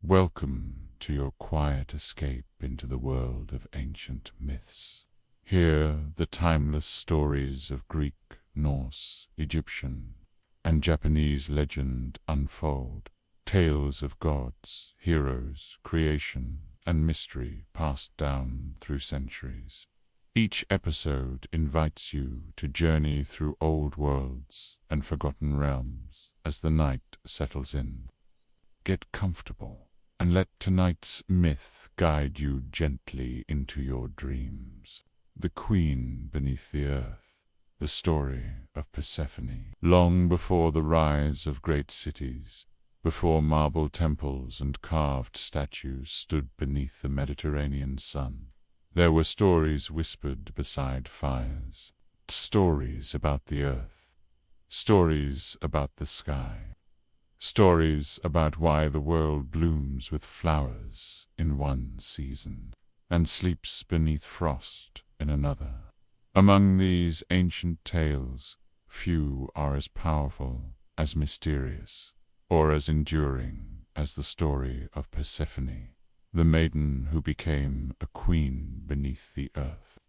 Welcome to your quiet escape into the world of ancient myths. Here, the timeless stories of Greek, Norse, Egyptian, and Japanese legend unfold. Tales of gods, heroes, creation, and mystery passed down through centuries. Each episode invites you to journey through old worlds and forgotten realms as the night settles in. Get comfortable and let tonight's myth guide you gently into your dreams. The Queen Beneath the Earth, the story of Persephone. Long before the rise of great cities, before marble temples and carved statues stood beneath the Mediterranean sun, there were stories whispered beside fires. Stories about the earth, stories about the sky, stories about why the world blooms with flowers in one season and sleeps beneath frost in another. Among these ancient tales, few are as powerful, as mysterious, or as enduring as the story of Persephone, the maiden who became a queen beneath the earth.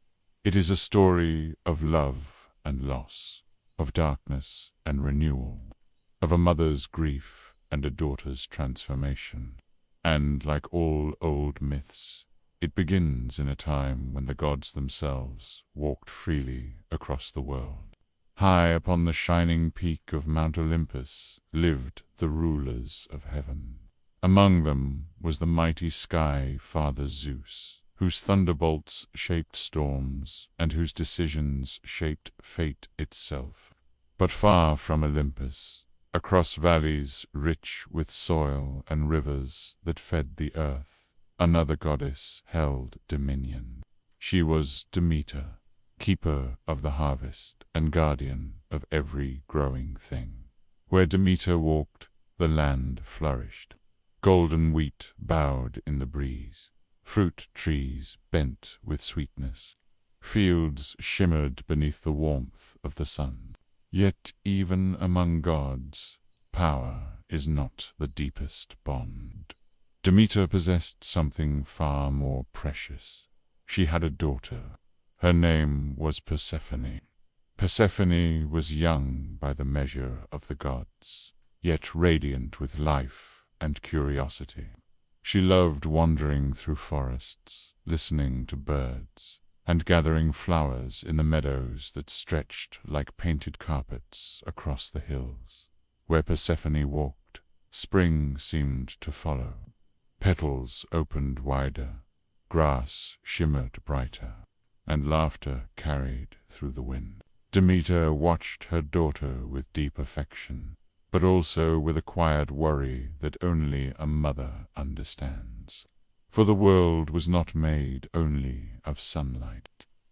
It is a story of love and loss, of darkness and renewal, of a mother's grief and a daughter's transformation. And like all old myths, it begins in a time when the gods themselves walked freely across the world. High upon the shining peak of Mount Olympus lived the rulers of heaven. Among them was the mighty sky father Zeus, whose thunderbolts shaped storms and whose decisions shaped fate itself. But far from Olympus, across valleys rich with soil and rivers that fed the earth, another goddess held dominion. She was Demeter, keeper of the harvest and guardian of every growing thing. Where Demeter walked, the land flourished. Golden wheat bowed in the breeze, fruit trees bent with sweetness, fields shimmered beneath the warmth of the sun. Yet even among gods, power is not the deepest bond. Demeter possessed something far more precious. She had a daughter. Her name was Persephone. Persephone was young by the measure of the gods, yet radiant with life and curiosity. She loved wandering through forests, listening to birds, and gathering flowers in the meadows that stretched like painted carpets across the hills. Where Persephone walked, spring seemed to follow. Petals opened wider, grass shimmered brighter, and laughter carried through the wind. Demeter watched her daughter with deep affection, but also with a quiet worry that only a mother understands. For the world was not made only of sunlight.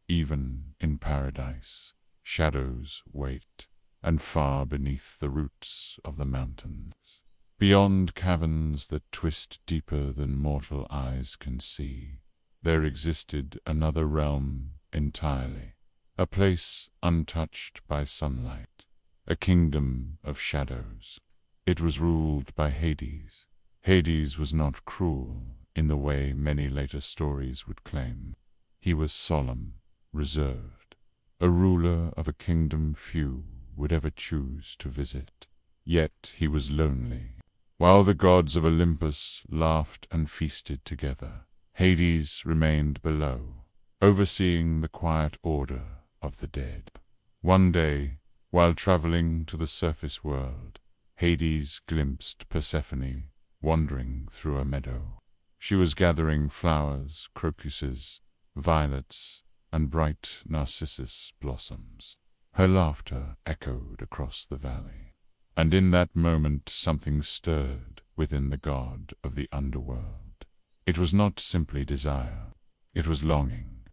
Even in paradise, shadows wait, and far beneath the roots of the mountains, beyond caverns that twist deeper than mortal eyes can see, there existed another realm entirely, a place untouched by sunlight, a kingdom of shadows. It was ruled by Hades. Hades was not cruel in the way many later stories would claim. He was solemn, reserved, a ruler of a kingdom few would ever choose to visit. Yet he was lonely. While the gods of Olympus laughed and feasted together, Hades remained below, overseeing the quiet order of the dead. One day, while traveling to the surface world, Hades glimpsed Persephone wandering through a meadow. She was gathering flowers, crocuses, violets, and bright narcissus blossoms. Her laughter echoed across the valley, and in that moment something stirred within the god of the underworld. It was not simply desire, it was longing.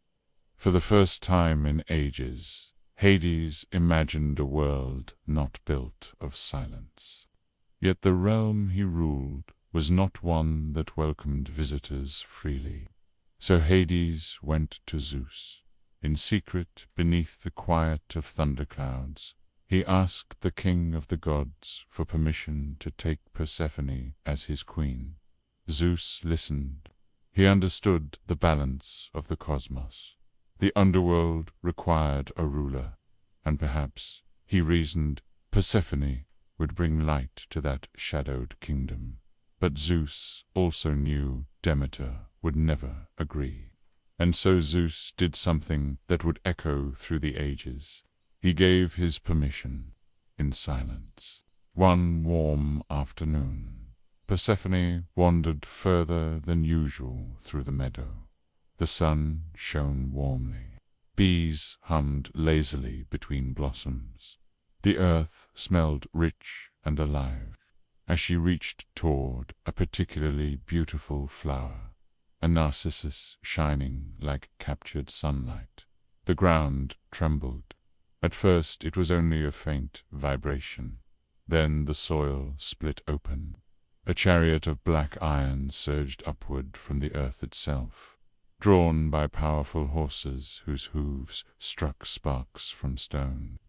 For the first time in ages, Hades imagined a world not built of silence. Yet the realm he ruled was not one that welcomed visitors freely. So Hades went to Zeus. In secret, beneath the quiet of thunderclouds, he asked the king of the gods for permission to take Persephone as his queen. Zeus listened. He understood the balance of the cosmos. The underworld required a ruler, and perhaps, he reasoned, Persephone would bring light to that shadowed kingdom. But Zeus also knew Demeter would never agree. And so Zeus did something that would echo through the ages. He gave his permission, in silence. One warm afternoon, Persephone wandered further than usual through the meadow. The sun shone warmly. Bees hummed lazily between blossoms. The earth smelled rich and alive. As she reached toward a particularly beautiful flower, a narcissus shining like captured sunlight, the ground trembled. At first it was only a faint vibration. Then the soil split open. A chariot of black iron surged upward from the earth itself, drawn by powerful horses whose hooves struck sparks from stone.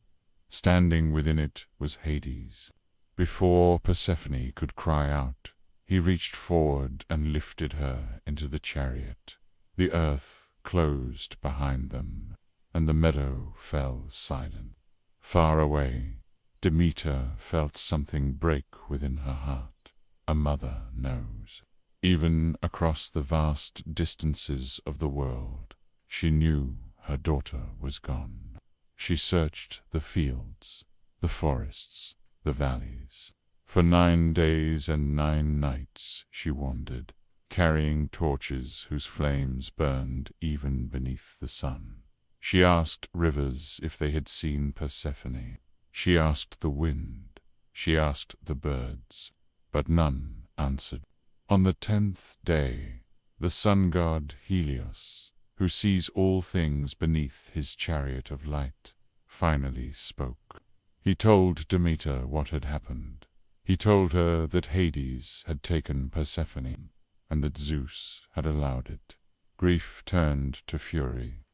Standing within it was Hades. Before Persephone could cry out, he reached forward and lifted her into the chariot. The earth closed behind them, and the meadow fell silent. Far away, Demeter felt something break within her heart. A mother knows. Even across the vast distances of the world, she knew her daughter was gone. She searched the fields, the forests, the valleys. For 9 days and 9 nights she wandered, carrying torches whose flames burned even beneath the sun. She asked rivers if they had seen Persephone. She asked the wind. She asked the birds. But none answered. On the 10th day, the sun god Helios, who sees all things beneath his chariot of light, finally spoke. He told Demeter what had happened. He told her that Hades had taken Persephone, and that Zeus had allowed it. Grief turned to fury.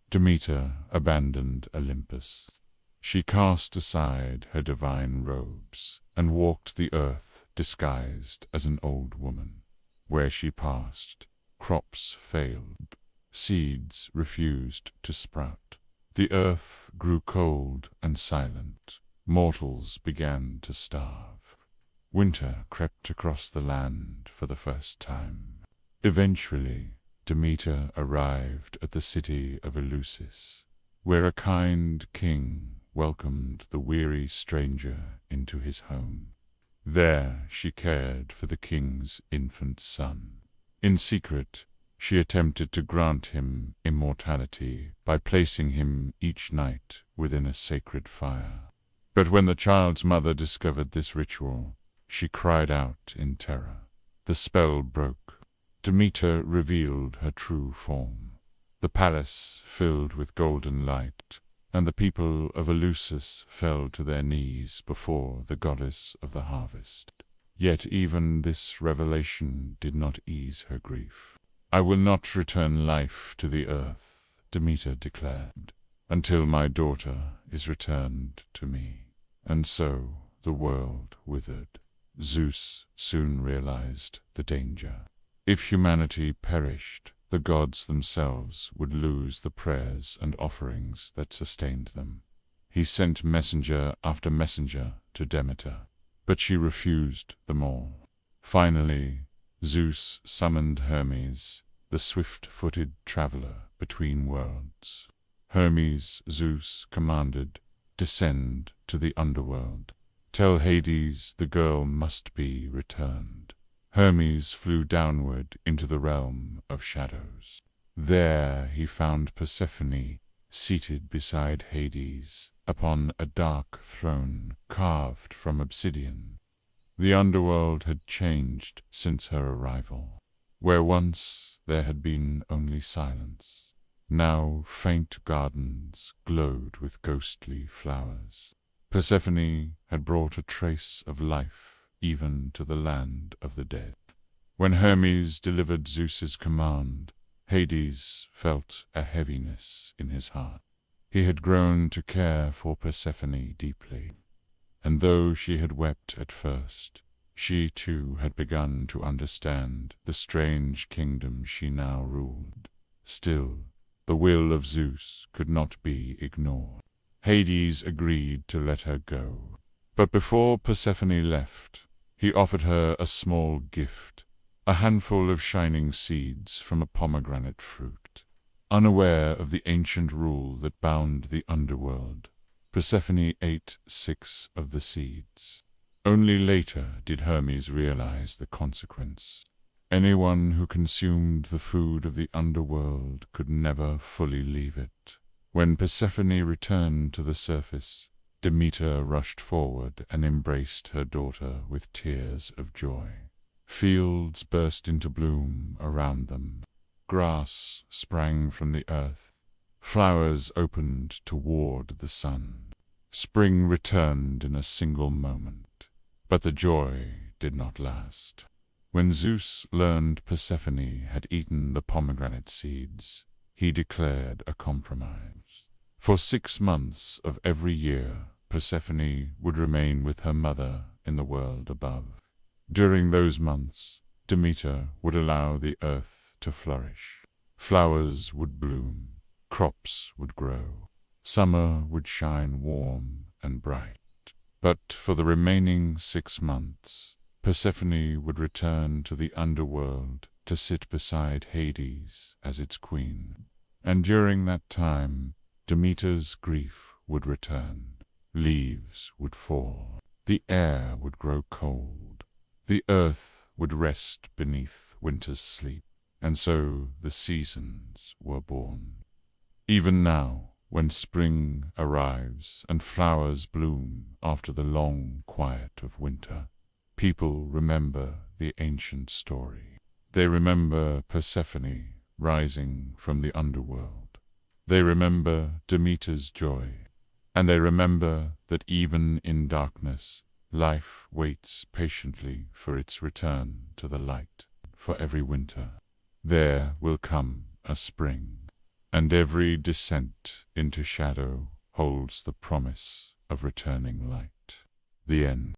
Demeter abandoned Olympus. She cast aside her divine robes and walked the earth disguised as an old woman. Where she passed, crops failed. Seeds refused to sprout. The earth grew cold and silent. Mortals began to starve. Winter crept across the land for the first time. Eventually, Demeter arrived at the city of Eleusis, where a kind king welcomed the weary stranger into his home. There she cared for the king's infant son. In secret, she attempted to grant him immortality by placing him each night within a sacred fire. But when the child's mother discovered this ritual, she cried out in terror. The spell broke. Demeter revealed her true form. The palace filled with golden light, and the people of Eleusis fell to their knees before the goddess of the harvest. Yet even this revelation did not ease her grief. "I will not return life to the earth," Demeter declared, "until my daughter is returned to me." And so the world withered. Zeus soon realized the danger. If humanity perished, the gods themselves would lose the prayers and offerings that sustained them. He sent messenger after messenger to Demeter, but she refused them all. Finally, Zeus summoned Hermes, the swift-footed traveler between worlds. Hermes, Zeus commanded, descend to the underworld. Tell Hades the girl must be returned. Hermes flew downward into the realm of shadows. There he found Persephone seated beside Hades upon a dark throne carved from obsidian. The underworld had changed since her arrival. Where once there had been only silence, now faint gardens glowed with ghostly flowers. Persephone had brought a trace of life even to the land of the dead. When Hermes delivered Zeus's command, Hades felt a heaviness in his heart. He had grown to care for Persephone deeply, and though she had wept at first, She too had begun to understand the strange kingdom she now ruled. Still, the will of Zeus could not be ignored. Hades agreed to let her go. But before Persephone left, he offered her a small gift, a handful of shining seeds from a pomegranate fruit. Unaware of the ancient rule that bound the underworld, Persephone ate 6 of the seeds. Only later did Hermes realize the consequence. Anyone who consumed the food of the underworld could never fully leave it. When Persephone returned to the surface, Demeter rushed forward and embraced her daughter with tears of joy. Fields burst into bloom around them. Grass sprang from the earth. Flowers opened toward the sun. Spring returned in a single moment. But the joy did not last. When Zeus learned Persephone had eaten the pomegranate seeds, he declared a compromise. For 6 months of every year, Persephone would remain with her mother in the world above. During those months, Demeter would allow the earth to flourish. Flowers would bloom, crops would grow, summer would shine warm and bright. But for the remaining 6 months, Persephone would return to the underworld to sit beside Hades as its queen. And during that time, Demeter's grief would return. Leaves would fall. The air would grow cold. The earth would rest beneath winter's sleep. And so the seasons were born. Even now, when spring arrives and flowers bloom after the long quiet of winter, people remember the ancient story. They remember Persephone rising from the underworld. They remember Demeter's joy. And they remember that even in darkness, life waits patiently for its return to the light. For every winter, there will come a spring. And every descent into shadow holds the promise of returning light. The end.